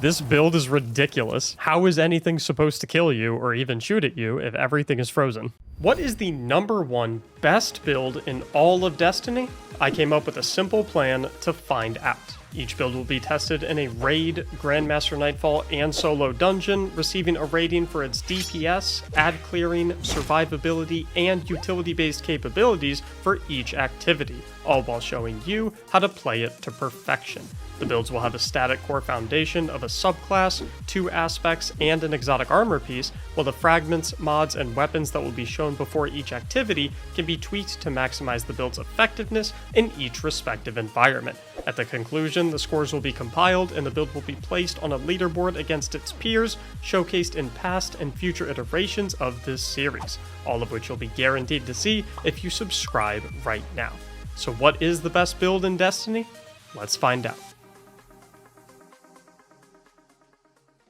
This build is ridiculous. How is anything supposed to kill you or even shoot at you if everything is frozen? What is the #1 best build in all of Destiny? I came up with a simple plan to find out. Each build will be tested in a raid, Grandmaster Nightfall, and solo dungeon, receiving a rating for its DPS, ad clearing, survivability, and utility-based capabilities for each activity, all while showing you how to play it to perfection. The builds will have a static core foundation of a subclass, 2 aspects, and an exotic armor piece, while the fragments, mods, and weapons that will be shown before each activity can be tweaked to maximize the build's effectiveness in each respective environment. At the conclusion, the scores will be compiled and the build will be placed on a leaderboard against its peers, showcased in past and future iterations of this series, all of which you'll be guaranteed to see if you subscribe right now. So what is the best build in Destiny? Let's find out.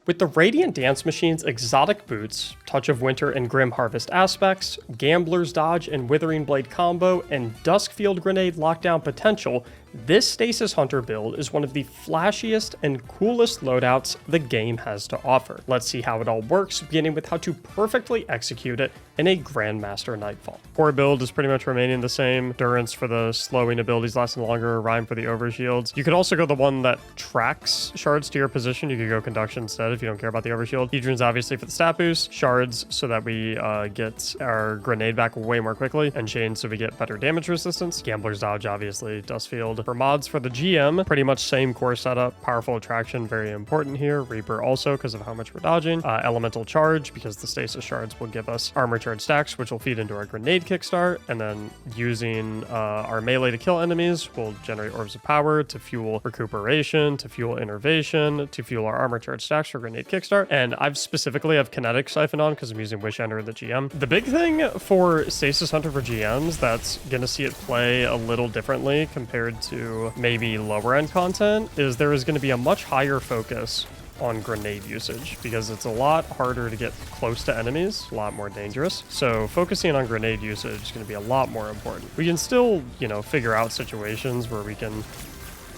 With the Radiant Dance Machine's exotic boots, Touch of Winter and Grim Harvest aspects, Gambler's Dodge and Withering Blade combo, and Duskfield Grenade lockdown potential, this Stasis Hunter build is one of the flashiest and coolest loadouts the game has to offer. Let's see how it all works, beginning with how to perfectly execute it in a Grandmaster Nightfall. Core build is pretty much remaining the same. Endurance for the slowing abilities lasting longer, Rhyme for the overshields. You could also go the one that tracks shards to your position. You could go Conduction instead if you don't care about the overshield. Hedron's obviously for the stat boost, shards so that we get our grenade back way more quickly, and chain so we get better damage resistance. Gambler's Dodge obviously, Dustfield. For mods for the GM, pretty much same core setup. Powerful Attraction, very important here. Reaper also because of how much we're dodging. Elemental Charge because the Stasis shards will give us armor charge stacks, which will feed into our grenade kickstart, and then using our melee to kill enemies will generate orbs of power to fuel recuperation, to fuel innervation, to fuel our armor charge stacks for grenade kickstart. And I've specifically have kinetic siphon on because I'm using Wish Ender in the GM. The big thing for Stasis Hunter for GMs that's gonna see it play a little differently compared to maybe lower end content is there is going to be a much higher focus on grenade usage because it's a lot harder to get close to enemies, a lot more dangerous. So focusing on grenade usage is going to be a lot more important. We can still, figure out situations where we can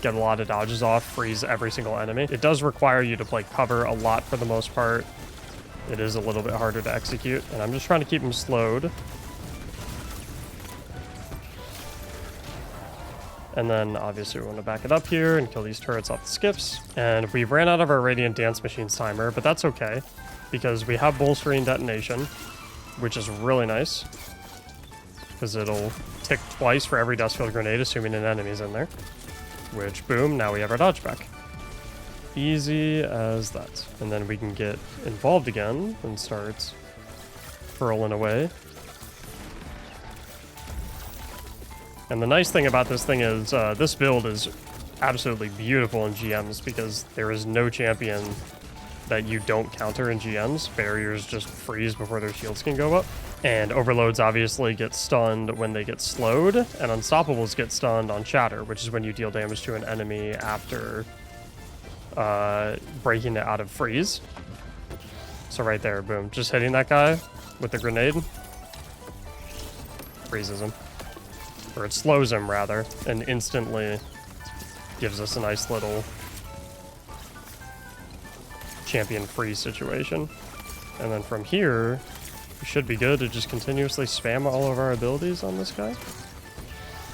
get a lot of dodges off, freeze every single enemy. It does require you to play cover a lot for the most part. It is a little bit harder to execute, and I'm just trying to keep him slowed. And then obviously we want to back it up here and kill these turrets off the skips. And we ran out of our Radiant Dance Machine's timer, but that's okay because we have bolstering detonation, which is really nice because it'll tick twice for every Dustfield grenade, assuming an enemy's in there. Which, boom, now we have our dodge back. Easy as that. And then we can get involved again and start hurling away. And the nice thing about this thing is this build is absolutely beautiful in GMs because there is no champion that you don't counter in GMs. Barriers just freeze before their shields can go up. And overloads obviously get stunned when they get slowed, and unstoppables get stunned on shatter, which is when you deal damage to an enemy after breaking it out of freeze. So right there, boom, just hitting that guy with the grenade freezes him. Or it slows him, rather, and instantly gives us a nice little champion freeze situation. And then from here, we should be good to just continuously spam all of our abilities on this guy.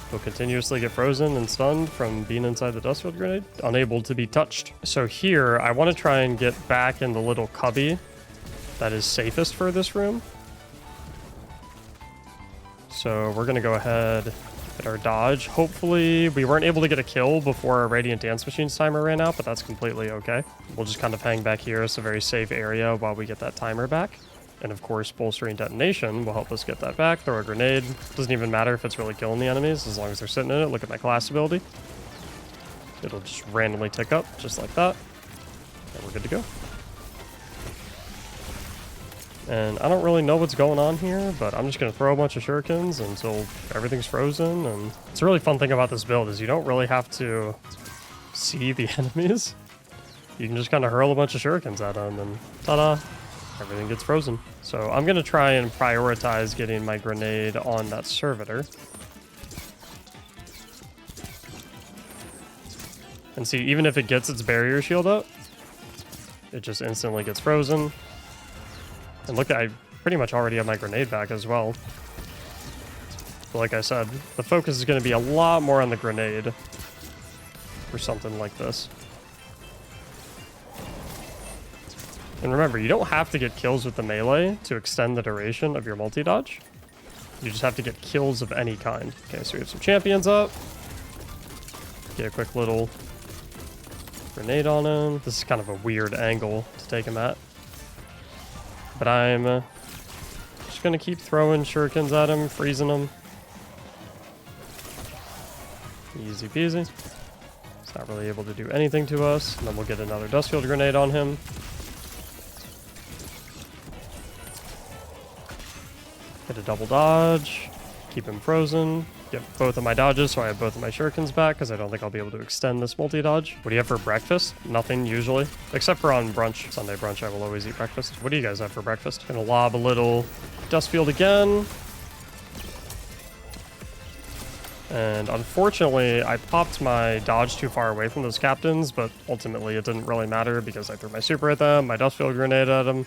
He'll continuously get frozen and stunned from being inside the Dustfield grenade, unable to be touched. So here, I want to try and get back in the little cubby that is safest for this room. So we're going to go ahead, hit our dodge. Hopefully we weren't able to get a kill before our Radiant Dance Machine's timer ran out, but that's completely okay. We'll just kind of hang back here. It's a very safe area while we get that timer back. And of course, bolstering detonation will help us get that back. Throw a grenade. Doesn't even matter if it's really killing the enemies as long as they're sitting in it. Look at my class ability. It'll just randomly tick up just like that. And we're good to go. And I don't really know what's going on here, but I'm just going to throw a bunch of shurikens until everything's frozen. And it's a really fun thing about this build is you don't really have to see the enemies. You can just kind of hurl a bunch of shurikens at them and ta-da, everything gets frozen. So I'm going to try and prioritize getting my grenade on that servitor. And see, even if it gets its barrier shield up, it just instantly gets frozen. And look, I pretty much already have my grenade back as well. But like I said, the focus is going to be a lot more on the grenade for something like this. And remember, you don't have to get kills with the melee to extend the duration of your multi-dodge. You just have to get kills of any kind. Okay, so we have some champions up. Get a quick little grenade on him. This is kind of a weird angle to take him at. But I'm just going to keep throwing shurikens at him, freezing him. Easy peasy. He's not really able to do anything to us. And then we'll get another Dustfield grenade on him. Hit a double dodge. Keep him frozen. Get both of my dodges so I have both of my shurikens back, because I don't think I'll be able to extend this multi-dodge. What do you have for breakfast? Nothing, usually. Except for on brunch. Sunday brunch, I will always eat breakfast. What do you guys have for breakfast? Gonna lob a little Dustfield again. And unfortunately, I popped my dodge too far away from those captains, but ultimately it didn't really matter because I threw my super at them, my Dustfield grenade at them.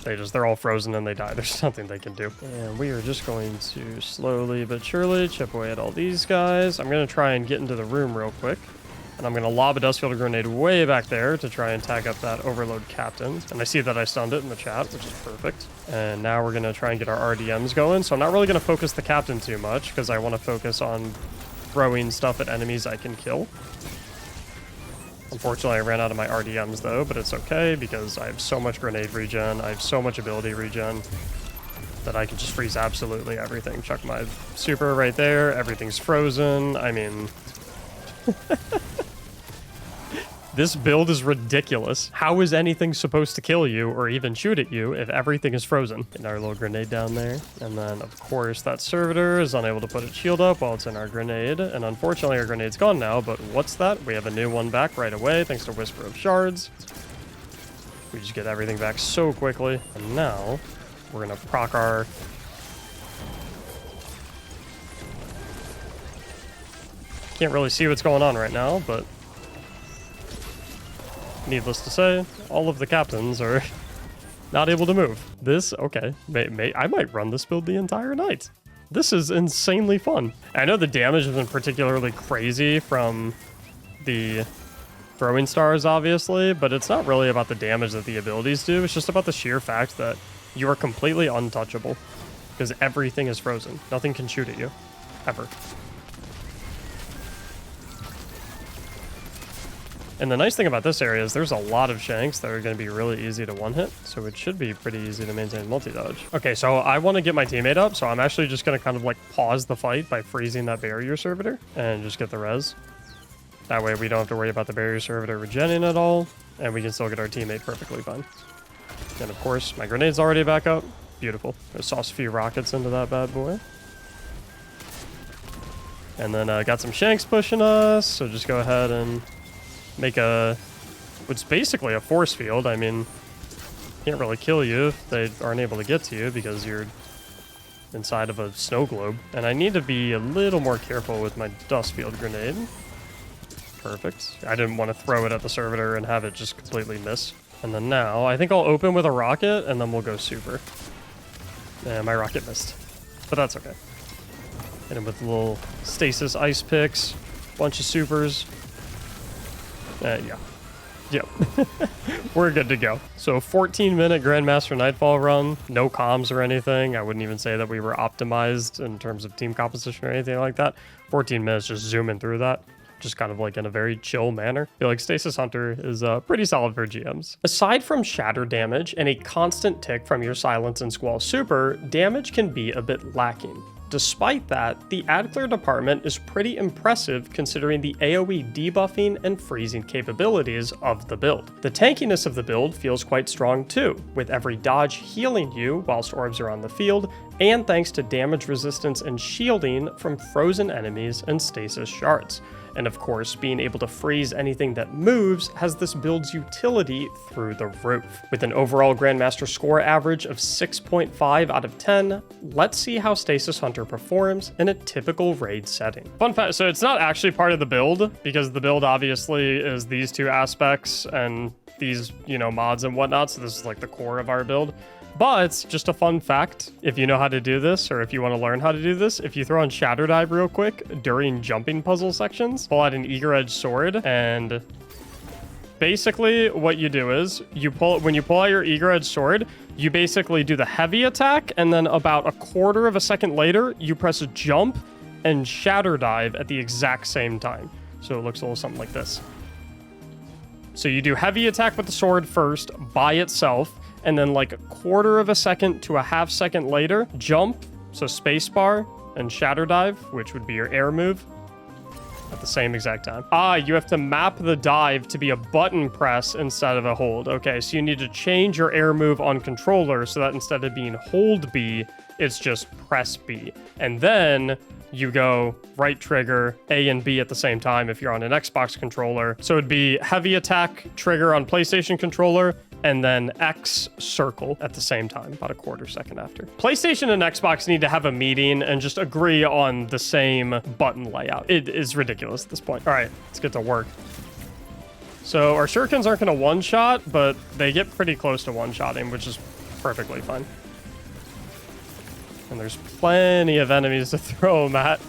They're all frozen and they die. There's nothing they can do. And we are just going to slowly but surely chip away at all these guys. I'm going to try and get into the room real quick. And I'm going to lob a Dustfield grenade way back there to try and tag up that overload captain. And I see that I stunned it in the chat, which is perfect. And now we're going to try and get our RDMs going. So I'm not really going to focus the captain too much because I want to focus on throwing stuff at enemies I can kill. Unfortunately, I ran out of my RDMs though, but it's okay because I have so much grenade regen, I have so much ability regen that I can just freeze absolutely everything. Chuck my super right there, everything's frozen. I mean, this build is ridiculous. How is anything supposed to kill you or even shoot at you if everything is frozen? Get our little grenade down there. And then, of course, that servitor is unable to put its shield up while it's in our grenade. And unfortunately, our grenade's gone now, but what's that? We have a new one back right away, thanks to Whisper of Shards. We just get everything back so quickly. And now, we're going to proc our... Can't really see what's going on right now, but... Needless to say, all of the captains are not able to move. This, okay, I might run this build the entire night. This is insanely fun. I know the damage isn't particularly crazy from the throwing stars, obviously, but it's not really about the damage that the abilities do. It's just about the sheer fact that you are completely untouchable because everything is frozen. Nothing can shoot at you, ever. And the nice thing about this area is there's a lot of shanks that are going to be really easy to one-hit, so it should be pretty easy to maintain multi-dodge. Okay, so I want to get my teammate up, so I'm actually just going to kind of like pause the fight by freezing that barrier servitor and just get the res. That way we don't have to worry about the barrier servitor regenning at all, and we can still get our teammate perfectly fine. And of course, my grenade's already back up. Beautiful. Just toss a few rockets into that bad boy. And then got some shanks pushing us, so just go ahead and make what's basically a force field. I mean, can't really kill you if they aren't able to get to you because you're inside of a snow globe. And I need to be a little more careful with my Dustfield grenade. Perfect. I didn't want to throw it at the servitor and have it just completely miss. And then now, I think I'll open with a rocket and then we'll go super. And my rocket missed. But that's okay. Hit him with little stasis ice picks, bunch of supers. Yeah. Yep. We're good to go. So 14-minute Grandmaster Nightfall run, no comms or anything. I wouldn't even say that we were optimized in terms of team composition or anything like that. 14 minutes just zooming through that. Just kind of like in a very chill manner. I feel like Stasis Hunter is pretty solid for GMs. Aside from shatter damage and a constant tick from your Silence and Squall super, damage can be a bit lacking. Despite that, the ad clear department is pretty impressive considering the AoE debuffing and freezing capabilities of the build. The tankiness of the build feels quite strong too, with every dodge healing you whilst orbs are on the field, and thanks to damage resistance and shielding from frozen enemies and stasis shards. And of course, being able to freeze anything that moves has this build's utility through the roof. With an overall Grandmaster score average of 6.5 out of 10, let's see how Stasis Hunter performs in a typical raid setting. Fun fact, so it's not actually part of the build, because the build obviously is these two aspects and these, you know, mods and whatnot, so this is like the core of our build. But just a fun fact, if you know how to do this, or if you want to learn how to do this, if you throw on Shatter Dive real quick during jumping puzzle sections, pull out an Eager Edge sword, and basically what you do is when you pull out your Eager Edge sword, you basically do the heavy attack, and then about a quarter of a second later, you press jump and Shatter Dive at the exact same time. So it looks a little something like this. So you do heavy attack with the sword first by itself, and then like a quarter of a second to a half second later, jump, so spacebar, and Shatter Dive, which would be your air move, at the same exact time. You have to map the dive to be a button press instead of a hold. Okay, so you need to change your air move on controller so that instead of being hold B, it's just press B. And then you go right trigger A and B at the same time if you're on an Xbox controller. So it'd be heavy attack trigger on PlayStation controller, and then X circle at the same time, about a quarter second after. PlayStation and Xbox need to have a meeting and just agree on the same button layout. It is ridiculous at this point. All right, let's get to work. So our shurikens aren't gonna one-shot, but they get pretty close to one-shotting, which is perfectly fine. And there's plenty of enemies to throw them at.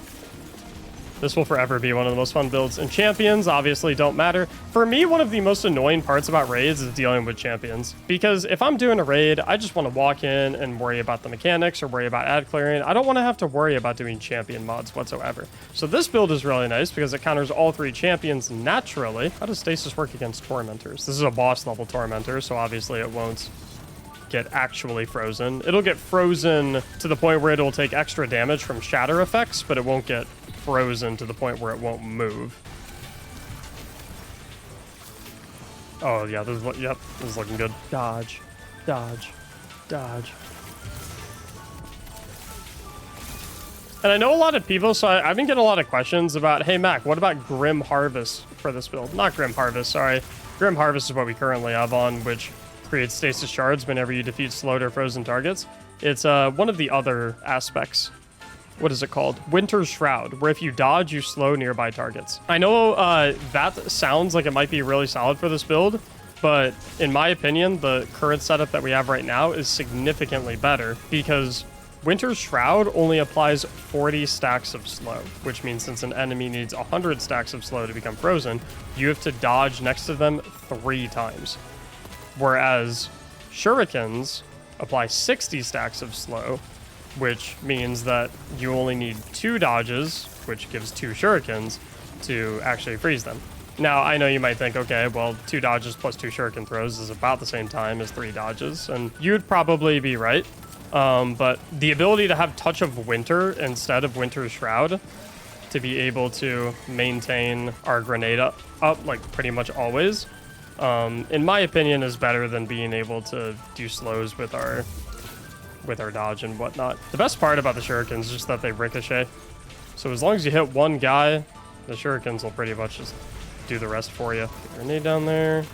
This will forever be one of the most fun builds. And champions obviously don't matter. For me, one of the most annoying parts about raids is dealing with champions. Because if I'm doing a raid, I just want to walk in and worry about the mechanics or worry about ad clearing. I don't want to have to worry about doing champion mods whatsoever. So this build is really nice because it counters all three champions naturally. How does Stasis work against tormentors? This is a boss level tormentor, so obviously it won't get actually frozen. It'll get frozen to the point where it'll take extra damage from shatter effects, but it won't get frozen to the point where it won't move. Oh yeah, this is looking good. Dodge, dodge, dodge. And I know a lot of people, so I've been getting a lot of questions about, hey Mac, what about Grim Harvest for this build? Not Grim Harvest, sorry. Grim Harvest is what we currently have on, which creates stasis shards whenever you defeat slowed or frozen targets. It's one of the other aspects. What is it called? Winter's Shroud, where if you dodge, you slow nearby targets. I know that sounds like it might be really solid for this build, but in my opinion, the current setup that we have right now is significantly better because Winter's Shroud only applies 40 stacks of slow, which means since an enemy needs 100 stacks of slow to become frozen, you have to dodge next to them 3 times. Whereas shurikens apply 60 stacks of slow, which means that you only need 2 dodges, which gives 2 shurikens, to actually freeze them. Now, I know you might think, okay, well, 2 dodges plus 2 shuriken throws is about the same time as 3 dodges, and you'd probably be right. But the ability to have Touch of Winter instead of Winter's Shroud to be able to maintain our grenade up like pretty much always, in my opinion, is better than being able to do slows with our dodge and whatnot. The best part about the shurikens is just that they ricochet. So as long as you hit one guy, the shurikens will pretty much just do the rest for you. Grenade down there.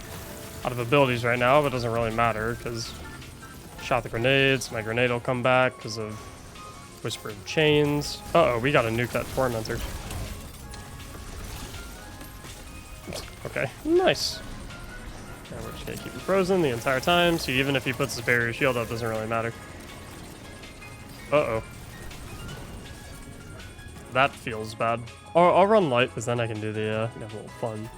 Out of abilities right now, but it doesn't really matter because shot the grenades. My grenade will come back because of Whispered Chains. Uh-oh, we got to nuke that tormentor. Okay, nice. And we're just gonna keep him frozen the entire time, so even if he puts his barrier shield up, doesn't really matter. Uh-oh. That feels bad. I'll run light, because then I can do the, have a little fun.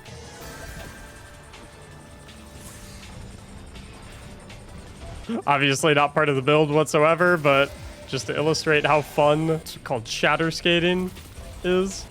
Obviously not part of the build whatsoever, but just to illustrate how fun, it's called shatter skating, is.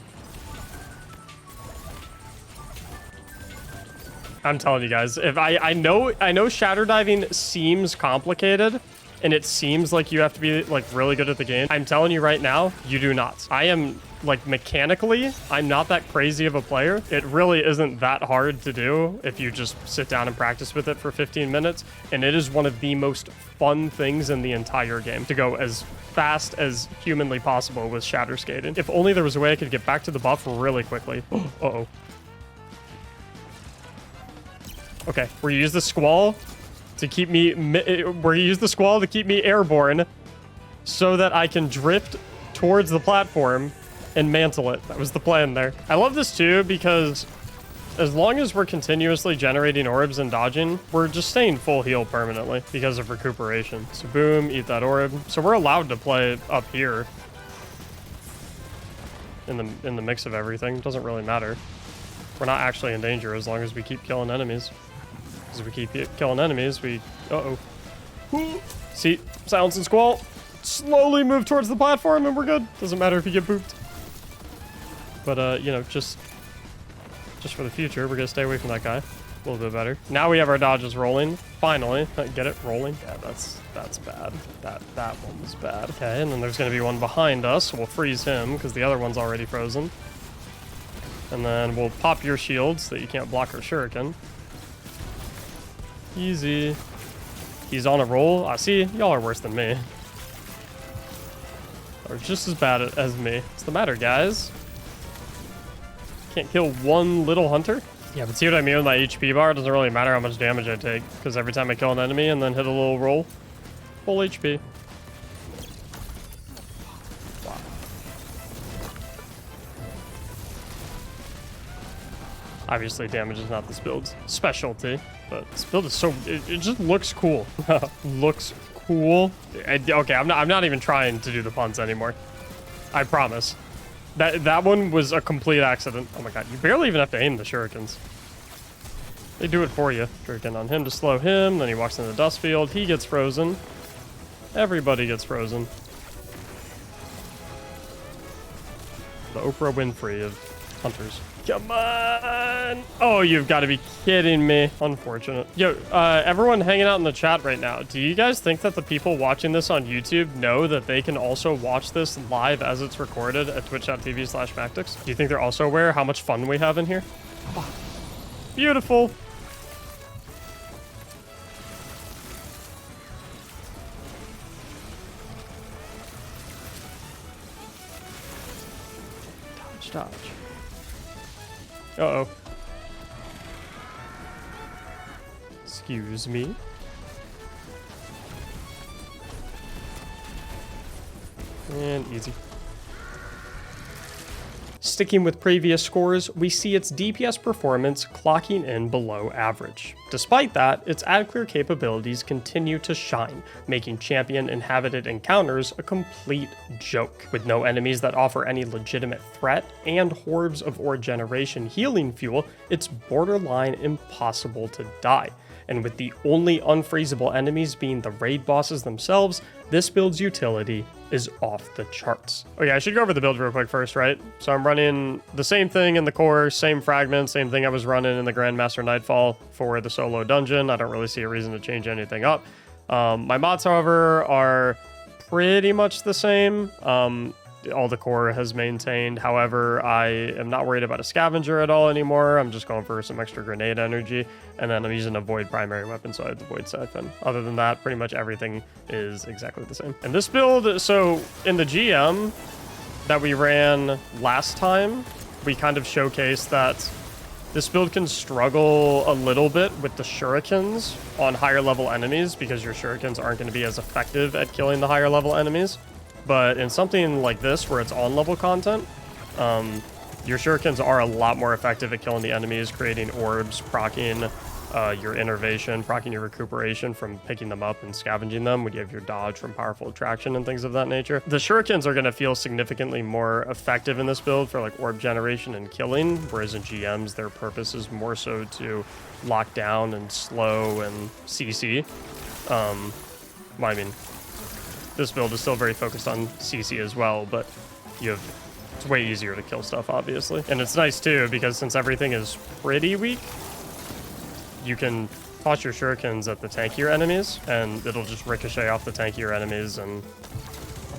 I'm telling you guys, if I know shatter diving seems complicated, and it seems like you have to be like really good at the game. I'm telling you right now, you do not. I am like mechanically, I'm not that crazy of a player. It really isn't that hard to do if you just sit down and practice with it for 15 minutes. And it is one of the most fun things in the entire game to go as fast as humanly possible with shatter skating. If only there was a way I could get back to the buff really quickly. Uh-oh. Okay, we're gonna use the squall to keep me airborne so that I can drift towards the platform and mantle it. That was the plan there. I love this too because as long as we're continuously generating orbs and dodging, we're just staying full heal permanently because of recuperation. So boom, eat that orb. So we're allowed to play up here in the mix of everything. It doesn't really matter. We're not actually in danger as long as we keep killing enemies. As we keep killing enemies, we... Uh-oh. See? Silence and Squall. Slowly move towards the platform and we're good. Doesn't matter if you get booped. But, you know, just for the future, we're gonna stay away from that guy. A little bit better. Now we have our dodges rolling. Finally. Get it? Rolling? Yeah, that's bad. That one was bad. Okay, and then there's gonna be one behind us. We'll freeze him because the other one's already frozen. And then we'll pop your shield so that you can't block our shuriken. Easy. He's on a roll. I see. Y'all are worse than me. Or just as bad as me. What's the matter, guys? Can't kill one little hunter? Yeah, but see what I mean with my HP bar? It doesn't really matter how much damage I take. Because every time I kill an enemy and then hit a little roll, full HP. Wow. Obviously, damage is not this build's specialty. But this build is so... It just looks cool. Looks cool. Okay, I'm not even trying to do the puns anymore. I promise. That one was a complete accident. Oh my god, you barely even have to aim the shurikens. They do it for you. Shuriken on him to slow him, then he walks into the dust field. He gets frozen. Everybody gets frozen. The Oprah Winfrey of hunters. Come on! Oh, you've got to be kidding me. Unfortunate. Yo, everyone hanging out in the chat right now, do you guys think that the people watching this on YouTube know that they can also watch this live as it's recorded at twitch.tv/Mactics? Do you think they're also aware how much fun we have in here? Oh, beautiful! Dodge, dodge. Uh-oh. Excuse me. And easy. Sticking with previous scores, we see its DPS performance clocking in below average. Despite that, its add clear capabilities continue to shine, making champion-inhabited encounters a complete joke. With no enemies that offer any legitimate threat and hordes of ore generation healing fuel, it's borderline impossible to die. And with the only unfreezable enemies being the raid bosses themselves, this build's utility is off the charts. Okay, I should go over the build real quick first, right? So I'm running the same thing in the core, same fragment, same thing I was running in the Grandmaster Nightfall for the solo dungeon. I don't really see a reason to change anything up. My mods, however, are pretty much the same. All the core has maintained. However, I am not worried about a scavenger at all anymore. I'm just going for some extra grenade energy. And then I'm using a void primary weapon, so I have the void siphon. Other than that, pretty much everything is exactly the same. And this build, so in the GM that we ran last time, we kind of showcased that this build can struggle a little bit with the shurikens on higher level enemies because your shurikens aren't going to be as effective at killing the higher level enemies. But in something like this, where it's on-level content, your shurikens are a lot more effective at killing the enemies, creating orbs, proccing your innervation, proccing your recuperation from picking them up and scavenging them when you have your dodge from powerful attraction and things of that nature. The shurikens are going to feel significantly more effective in this build for like orb generation and killing, whereas in GMs, their purpose is more so to lock down and slow and CC. Well, I mean, this build is still very focused on CC as well, but it's way easier to kill stuff, obviously. And it's nice, too, because since everything is pretty weak, you can toss your shurikens at the tankier enemies, and it'll just ricochet off the tankier enemies and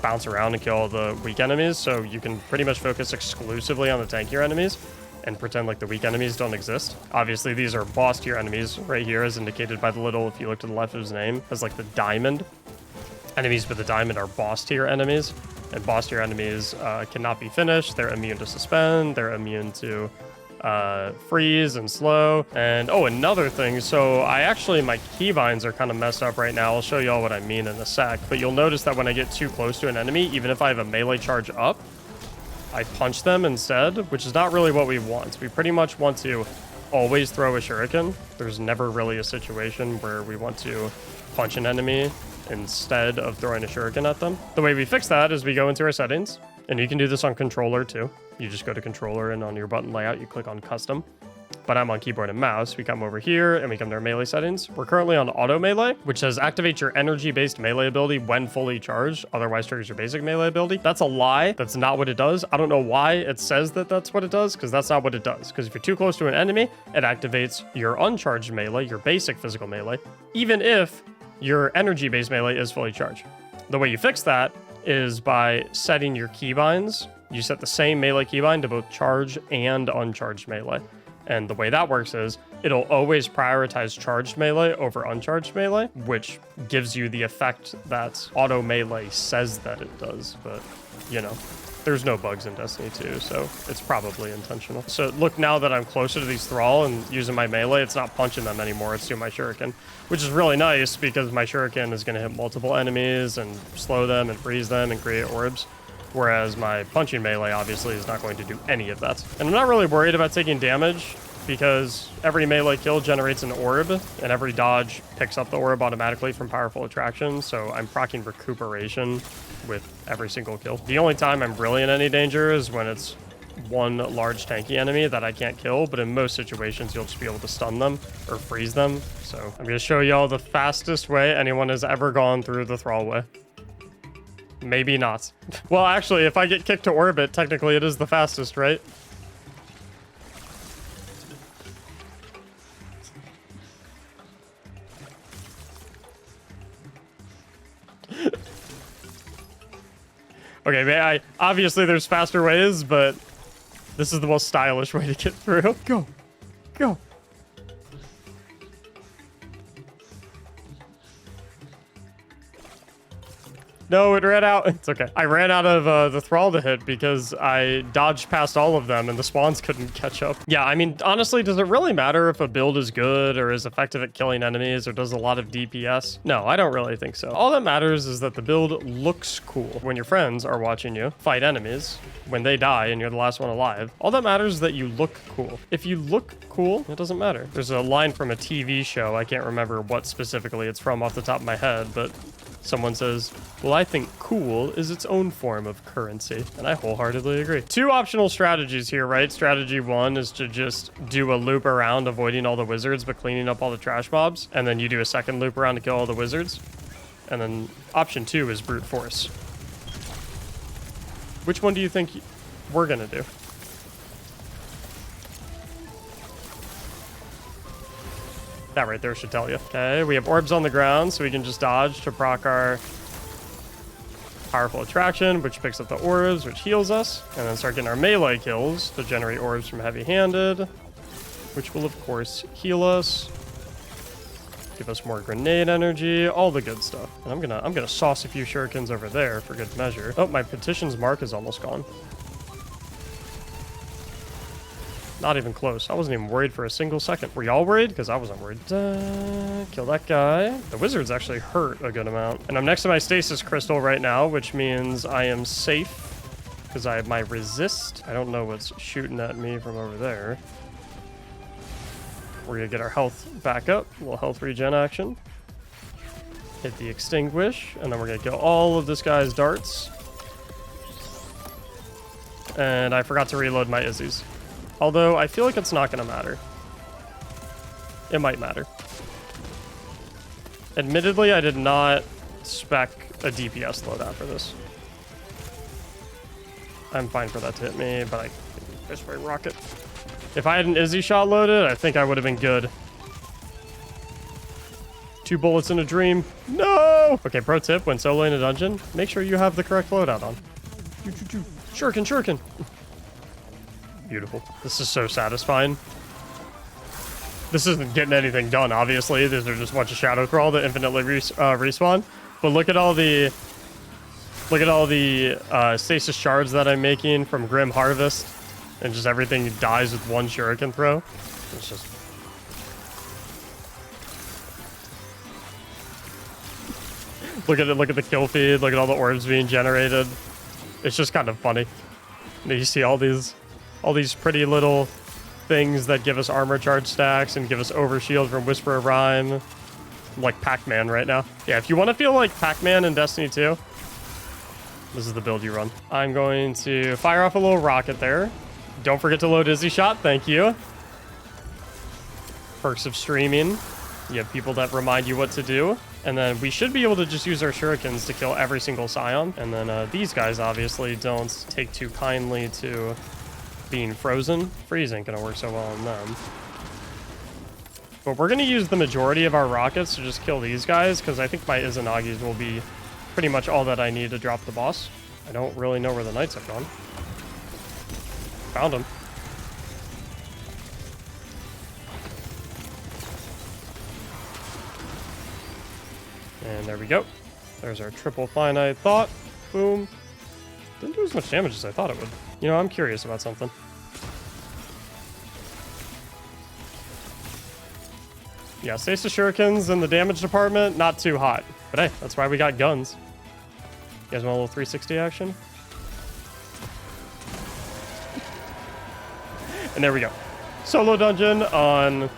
bounce around and kill all the weak enemies, so you can pretty much focus exclusively on the tankier enemies and pretend like the weak enemies don't exist. Obviously, these are boss tier enemies right here, as indicated by the little, if you look to the left of his name, as like the diamond. Enemies with the diamond are boss tier enemies, and boss tier enemies cannot be finished. They're immune to suspend, they're immune to freeze and slow. And oh, another thing, so my keybinds are kind of messed up right now. I'll show you all what I mean in a sec, but you'll notice that when I get too close to an enemy, even if I have a melee charge up, I punch them instead, which is not really what we want. We pretty much want to always throw a shuriken. There's never really a situation where we want to punch an enemy instead of throwing a shuriken at them. The way we fix that is we go into our settings, and you can do this on controller too. You just go to controller, and on your button layout, you click on custom. But I'm on keyboard and mouse. We come over here and we come to our melee settings. We're currently on auto melee, which says activate your energy-based melee ability when fully charged, otherwise triggers your basic melee ability. That's a lie. That's not what it does. I don't know why it says that that's what it does, because that's not what it does. Because if you're too close to an enemy, it activates your uncharged melee, your basic physical melee, even if your energy-based melee is fully charged. The way you fix that is by setting your keybinds. You set the same melee keybind to both charge and uncharged melee. And the way that works is it'll always prioritize charged melee over uncharged melee, which gives you the effect that auto melee says that it does. But, you know, there's no bugs in Destiny 2, so it's probably intentional. So look, now that I'm closer to these Thrall and using my melee, it's not punching them anymore, it's doing my shuriken, which is really nice because my shuriken is going to hit multiple enemies and slow them and freeze them and create orbs. Whereas my punching melee obviously is not going to do any of that. And I'm not really worried about taking damage because every melee kill generates an orb and every dodge picks up the orb automatically from powerful attraction. So I'm proccing recuperation with every single kill. The only time I'm really in any danger is when it's one large tanky enemy that I can't kill, but in most situations you'll just be able to stun them or freeze them. So I'm going to show y'all the fastest way anyone has ever gone through the Thrall way. Maybe not. Well, actually, if I get kicked to orbit, technically it is the fastest, right? Okay, obviously there's faster ways, but this is the most stylish way to get through. Go. Go. No, it ran out. It's okay. I ran out of the Thrall to hit because I dodged past all of them and the spawns couldn't catch up. Yeah, I mean, honestly, does it really matter if a build is good or is effective at killing enemies or does a lot of DPS? No, I don't really think so. All that matters is that the build looks cool. When your friends are watching you fight enemies, when they die and you're the last one alive, all that matters is that you look cool. If you look cool, it doesn't matter. There's a line from a TV show. I can't remember what specifically it's from off the top of my head, but someone says, well, I think cool is its own form of currency. And I wholeheartedly agree. Two optional strategies here, right? Strategy one is to just do a loop around, avoiding all the wizards, but cleaning up all the trash mobs. And then you do a second loop around to kill all the wizards. And then option two is brute force. Which one do you think we're gonna do? That right there should tell you. Okay, we have orbs on the ground, so we can just dodge to proc our powerful attraction, which picks up the orbs, which heals us, and then start getting our melee kills to generate orbs from heavy-handed, which will, of course, heal us, give us more grenade energy, all the good stuff. And I'm gonna sauce a few shurikens over there for good measure. Oh, my petition's mark is almost gone. Not even close. I wasn't even worried for a single second. Were y'all worried? Because I wasn't worried. Kill that guy. The wizards actually hurt a good amount. And I'm next to my stasis crystal right now, which means I am safe because I have my resist. I don't know what's shooting at me from over there. We're going to get our health back up. A little health regen action. Hit the extinguish. And then we're going to kill all of this guy's darts. And I forgot to reload my Izzies. Although, I feel like it's not going to matter. It might matter. Admittedly, I did not spec a DPS loadout for this. I'm fine for that to hit me, but I can fish ray rocket. If I had an Izzy shot loaded, I think I would have been good. 2 bullets in a dream. No! go! Okay, pro tip, when soloing a dungeon, make sure you have the correct loadout on. Shuriken, shuriken! Beautiful. This is so satisfying. This isn't getting anything done, obviously. These are just a bunch of shadow crawl that infinitely respawn. But look at all the stasis shards that I'm making from Grim Harvest, and just everything dies with one shuriken throw. It's just look at the kill feed. Look at all the orbs being generated. It's just kind of funny. You see all these pretty little things that give us armor charge stacks and give us overshield from Whisper of Rhyme. I'm like Pac-Man right now. Yeah, if you want to feel like Pac-Man in Destiny 2, this is the build you run. I'm going to fire off a little rocket there. Don't forget to load Izzy Shot. Thank you. Perks of streaming. You have people that remind you what to do. And then we should be able to just use our shurikens to kill every single scion. And then these guys obviously don't take too kindly to being frozen. Freeze ain't gonna work so well on them. But we're gonna use the majority of our rockets to just kill these guys, because I think my Izanagi's will be pretty much all that I need to drop the boss. I don't really know where the knights have gone. Found them. And there we go. There's our triple finite thought. Boom. Didn't do as much damage as I thought it would. You know, I'm curious about something. Yeah, Stasis Shurikens in the damage department, not too hot. But hey, that's why we got guns. You guys want a little 360 action? And there we go. Solo dungeon on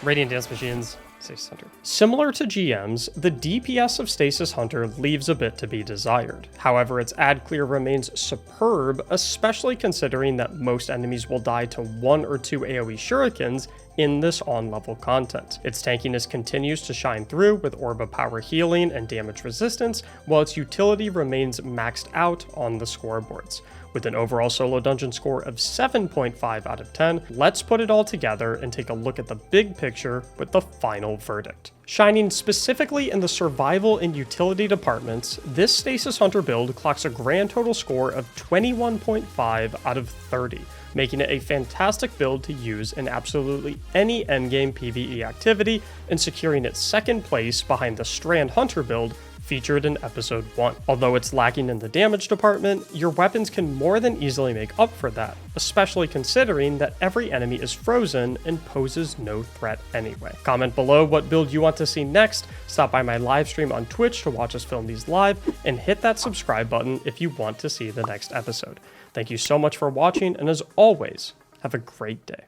Radiant Dance Machines. Stasis Hunter. Similar to GM's, the DPS of Stasis Hunter leaves a bit to be desired. However, its ad clear remains superb, especially considering that most enemies will die to 1 or 2 AoE shurikens in this on-level content. Its tankiness continues to shine through with Orb of Power healing and damage resistance, while its utility remains maxed out on the scoreboards. With an overall solo dungeon score of 7.5 out of 10, let's put it all together and take a look at the big picture with the final verdict. Shining specifically in the survival and utility departments, this Stasis Hunter build clocks a grand total score of 21.5 out of 30, making it a fantastic build to use in absolutely any endgame PvE activity and securing its second place behind the Strand Hunter build featured in episode 1. Although it's lacking in the damage department, your weapons can more than easily make up for that, especially considering that every enemy is frozen and poses no threat anyway. Comment below what build you want to see next, stop by my live stream on Twitch to watch us film these live, and hit that subscribe button if you want to see the next episode. Thank you so much for watching, and as always, have a great day.